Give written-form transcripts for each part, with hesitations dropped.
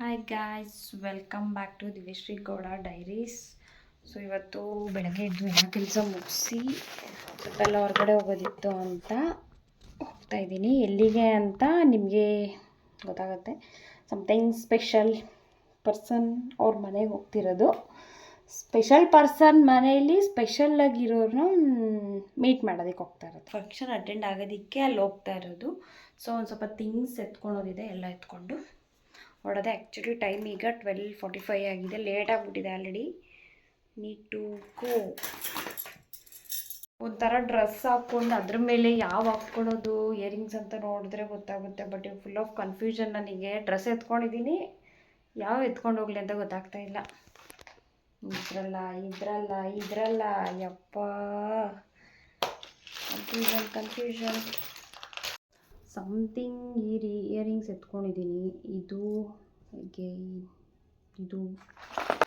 Hi guys, welcome back to Divyashree Gowda diaries. So ಇವತ್ತು ಬೆಳಗ್ಗೆ ಎದ್ದು ಎಲ್ಲ ಕೆಲಸ ಮುಗಿಸಿ ಸ್ವಲ್ಪ ಹೊರಗಡೆ ಹೋಗೋದಿತ್ತು ಅಂತ ಹೋಗ್ತಾ ಇದ್ದೀನಿ. ಎಲ್ಲಿಗೆ ಅಂತ ನಿಮಗೆ ಗೊತ್ತಾಗುತ್ತೆ. ಸಮಥಿಂಗ್ ಸ್ಪೆಷಲ್ ಪರ್ಸನ್ ಅವ್ರ ಮನೆಗೆ ಹೋಗ್ತಿರೋದು. ಸ್ಪೆಷಲ್ ಪರ್ಸನ್ ಮನೆಯಲ್ಲಿ ಸ್ಪೆಷಲ್ಲಾಗಿರೋರನ್ನ ಮೀಟ್ ಮಾಡೋದಕ್ಕೆ ಹೋಗ್ತಾ ಇರೋದು. ಫಂಕ್ಷನ್ ಅಟೆಂಡ್ ಆಗೋದಕ್ಕೆ ಅಲ್ಲಿ ಹೋಗ್ತಾ ಇರೋದು. ಸೊ ಒಂದು ಸ್ವಲ್ಪ ಥಿಂಗ್ಸ್ ಎತ್ಕೊಳೋದಿದೆ, ಎಲ್ಲ ಎತ್ಕೊಂಡು ಹೊರಡೋದೆ. ಆ್ಯಕ್ಚುಲಿ ಟೈಮ್ ಈಗ 12:45 ಆಗಿದೆ, ಲೇಟ್ ಆಗಿಬಿಟ್ಟಿದೆ ಆಲ್ರೆಡಿ. Need to go. ಒಂಥರ ಡ್ರೆಸ್ ಹಾಕ್ಕೊಂಡು ಅದ್ರ ಮೇಲೆ ಯಾವ ಹಾಕ್ಕೊಳ್ಳೋದು ಇಯರಿಂಗ್ಸ್ ಅಂತ ನೋಡಿದ್ರೆ ಗೊತ್ತಾಗುತ್ತೆ. ಬಟ್ ಇವಾಗ ಫುಲ್ ಆಫ್ ಕನ್ಫ್ಯೂಷನ್. ನನಗೆ ಡ್ರೆಸ್ ಎತ್ಕೊಂಡಿದ್ದೀನಿ, ಯಾವ ಎತ್ಕೊಂಡು ಹೋಗ್ಲಿ ಅಂತ ಗೊತ್ತಾಗ್ತಾ ಇಲ್ಲ. ಇದ್ರಲ್ಲ ಯಪ್ಪ, ಕನ್ಫ್ಯೂಷನ್. Something earrings ಎತ್ಕೊಂಡಿದ್ದೀನಿ. ಇದು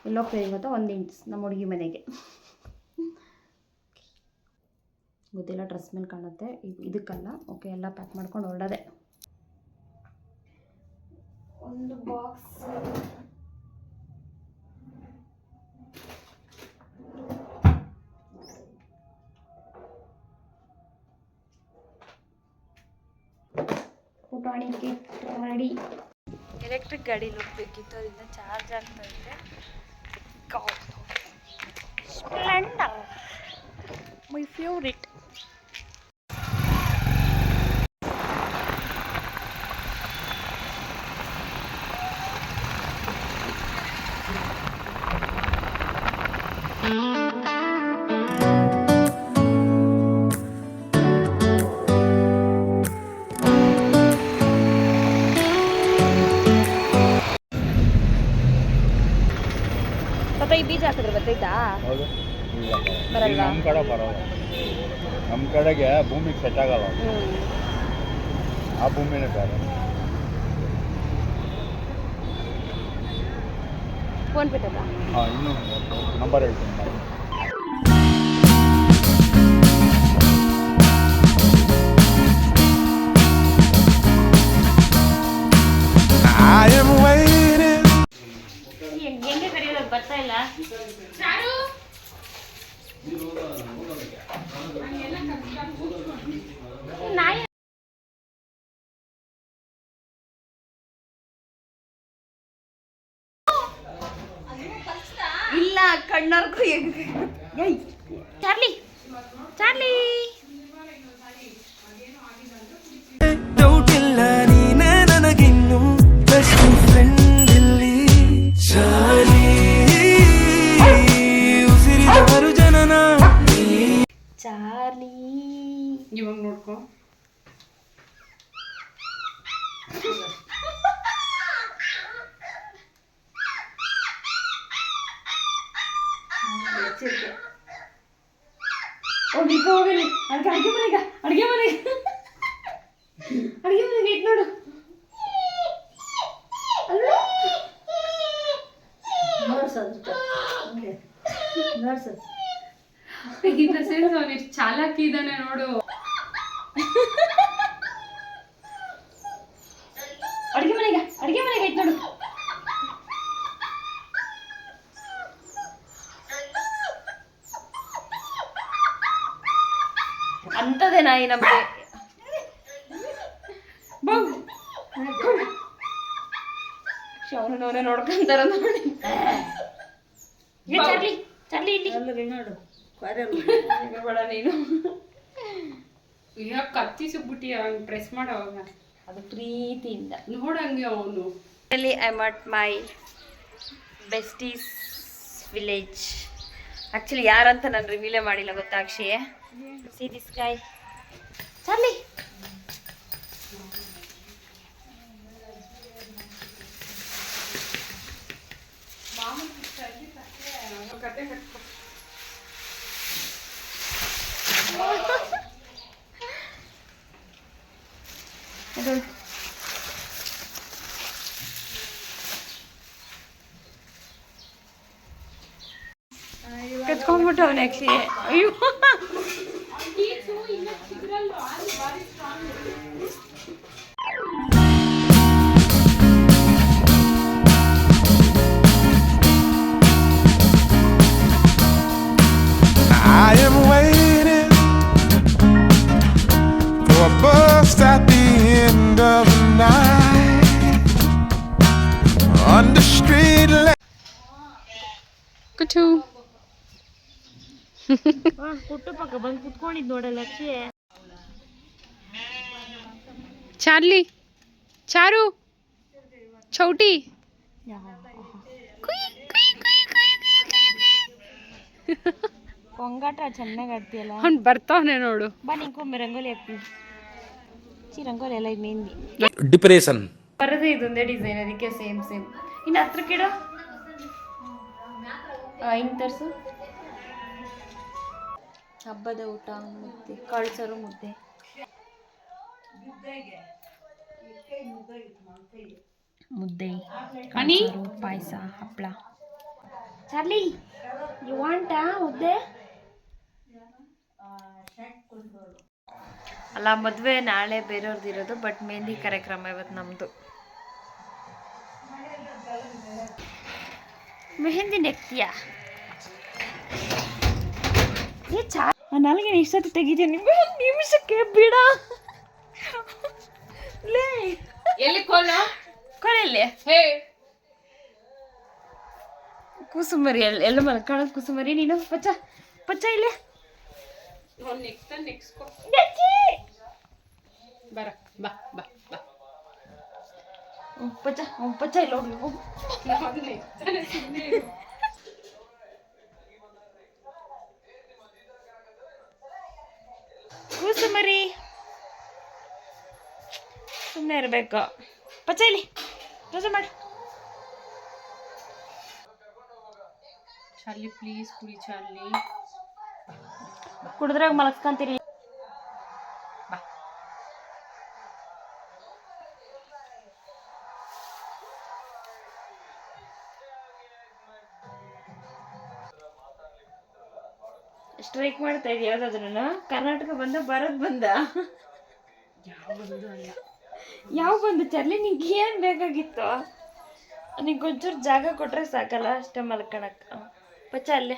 ಎಲ್ಲೋ ಹೋಗ್ತಾ ಒಂದು ಇಂಟ್ಸ್ ನಮ್ಮ ಹುಡುಗಿ ಮನೆಗೆ ಗೊತ್ತಿಲ್ಲ, ಡ್ರೆಸ್ ಮೇಲೆ ಕಾಣುತ್ತೆ. ಇದಕ್ಕಲ್ಲ. ಓಕೆ, ಎಲ್ಲ ಪ್ಯಾಕ್ ಮಾಡ್ಕೊಂಡು ಹೊರಡೋದೆ. ಒಂದು ಬಾಕ್ಸ್ ಪುಟಾಣಿಗೆ ರೆಡಿ. ಎಲೆಕ್ಟ್ರಿಕ್ ಗಾಡೀಲಿ ಹೋಗ್ಬೇಕಿತ್ತು, ಅದರಿಂದ ಚಾರ್ಜ್ ಆಗ್ತಾ ಇದೆ. Splendor my favourite. ಈ ಬೀಜ ಹಾಕಿದ್ರೆ ಬರ್ತೈತಾ? ಬರಲ್ಲ. ನಮ್ಮ ಕಡೆ ಬರೋದು, ನಮ್ಮ ಕಡೆಗೆ ಭೂಮಿಗೆ ಸೆಟ್ ಆಗಲ್ಲ. ಆ ಭೂಮಿನೇ ಬೇರೆ. ಫೋನ್ ಪೇ ತಗ. ಹಾಂ, ಇನ್ನೂ ನಂಬರ್ ಹೇಳ್ತೀನಿ. ಹೆಂಗೆ ಕರೆಯೋದು ಬರ್ತಾ ಇಲ್ಲ. ನಾಯಿ ಇಲ್ಲ, ಕಣ್ಣರ್ಗೂ ಚಾರ್ಲಿ ಚಾರ್ಲಿ ಡೌಟ್ ಇಲ್ಲ, ನೀನೇ ನನಗಿನ್ನು ಬೆಸ್ಟ್ ಫ್ರೆಂಡ್ ಇಲ್ಲಿ. ಚಾರ್ಲಿ ಉಸಿರಿದವರು ಜನನ ಚಾರ್ಲಿ. ಇವಾಗ ನೋಡ್ಕೊ. ಹೋಗಲಿ ಅಡುಗೆ ಮನೆಗೆ ಇಟ್ ನೋಡು. ಎಷ್ಟು ಚಾಲಾಕಿ ಇದ್ದಾನೆ ನೋಡು. ಅಡುಗೆ ಮನೆಗೆ ಇಟ್ ನೋಡು. ಅಂತದೇ ನಾಯಿ ನಮಗೆ. ಅವನೇ ನೋಡ್ಕೊಂತಾರ ನೋಡಿ. ಚಾರ್ಲಿ ಇಲ್ಲಿ ನೋಡು. ಬೇಡ ನೀನು. ಈಗ ಕತ್ತಿಸ್ಬಿಟ್ಟಿ ಹಂಗೆ ಪ್ರೆಸ್ ಮಾಡೋವಾಗ ಅದು ಪ್ರೀತಿಯಿಂದ ನೋಡಂಗೆ ಅವನು. ಐ ಮಾಟ್ ಮೈ ಬೆಸ್ಟೀಸ್ ವಿಲೇಜ್. ಆ್ಯಕ್ಚುಲಿ ಯಾರಂತ ನಾನು ರಿವೀಲೇ ಮಾಡಿಲ್ಲ, ಗೊತ್ತಾ Akshay? See this guy. Charlie ಕತೆ ಕಟ್ಕೊ. ಕಚ್ಕೊಂಡ್ಬಿಟ್ಟು ಅವನು ಆ್ಯಕ್ಚುಲಿ. ಅಯ್ಯೋ, ಪುಟು ಕುಟ್ಟು ಪಕ್ಕ ಬಂದು ಕುತ್ಕೊಂಡಿದ್ದು ನೋಡಲ್ಲ ಲಕ್ಷ್ಮಿ. ಚಾರ್ಲಿ ಚಾರು ಚೌಟಿ ಕೊಂಗಾಟ ಚೆನ್ನಾಗಿ ಆಡ್ತೀಯಲ್ಲ. ಅವ್ನು ಬರ್ತಾವನೆ ನೋಡು. ಬಾ ನಿಂಕೊಮ್ಮೆ ರಂಗೋಲಿ ಹಾಕ್ತೀವಿ. ರಂಗೋಲಿ ಎಲ್ಲ ಇದು ಮೆಹಂದಿ ಡಿಪ್ರೆಷನ್ ಬರೋದೇ ಇದೊಂದೇ ಡಿಸೈನ್, ಅದಕ್ಕೆ ಸೇಮ್ ಇನ್ನು ಹತ್ರಕ್ಕಿಡ ಹಿಂಗೆ ತರಿಸು. ಹಬ್ಬದ ಊಟ ಮುದ್ದೆ, ಕಳ್ಸರು ಮುದ್ದೆ, ಪಾಯಸ, ಹಪ್ಪಳ. ಚಾರ್ಲಿ ಯು ವಾಂಟಾ ಮುದ್ದೆ? ಅಲ್ಲ, ಮದುವೆ ನಾಳೆ ಬೇರೆಯವ್ರದ್ದು ಇರೋದು, ಬಟ್ ಮೆಹಂದಿ ಕಾರ್ಯಕ್ರಮ ಇವತ್ತು ನಮ್ಮದು. ಮೆಹಂದಿ ನೆಕ್ತಿಯಾ? ನಾಲ್ಗೆ ಇಷ್ಟೊತ್ತು ತೆಗಿತೀನಿ ನಿಮಿಷಕ್ಕೆ ಬಿಡ. ಲೇ ಎಲ್ಲಿ ಕೋಲ ಕೊನೆಯಲ್ಲಿ ಹೇ ಕುಸುಮರಿ ಎಲ್ಲ ಮಲ್ಕೊಳ್ಳೋದು. ಕುಸುಮರಿ ನೀನು ಪಚ್ಚ ಪಚ್ಚ ಇಲ್ಲೇ ನೆಕ್ಸ್ಟ್ ಬರ ಬಾ ಬಾ ಬಾ ಪಚ್ಚ ಪಚ್ಚ ಇಲ್ಲ ಹೋಗ್ಲಿ. ಕುಸುಮರಿ ಸುಮ್ಮನೆ ಇರಬೇಕು. ಪಚ್ಚ ಇಲ್ಲಿ ರಜೆ ಮಾಡಿ. ಚಾರ್ಲಿ ಪ್ಲೀಸ್ ಕುಡಿ ಚಾರ್ಲಿ. ಕುಡಿದ್ರಾಗ ಮಲಗ್ಸ್ಕೊಂತೀರಿ. ಸ್ಟ್ರೈಕ್ ಮಾಡ್ತಾ ಇದೀಯ ಯಾವ್ದಾದ್ರು? ಕರ್ನಾಟಕ ಬಂದ ಭಾರತ್ ಬಂದ? ಯಾವ ಬಂದು ಚರ್ಲಿ? ನಿಂಗೆ ಏನು ಬೇಕಾಗಿತ್ತು? ನಿಂಗೆ ಒಂಚೂರು ಜಾಗ ಕೊಟ್ರೆ ಸಾಕಲ್ಲ ಅಷ್ಟೇ ಮಲ್ಕೊಳಕ್ಕೆ. ಪಚ್ಚ ಅಲ್ಲೇ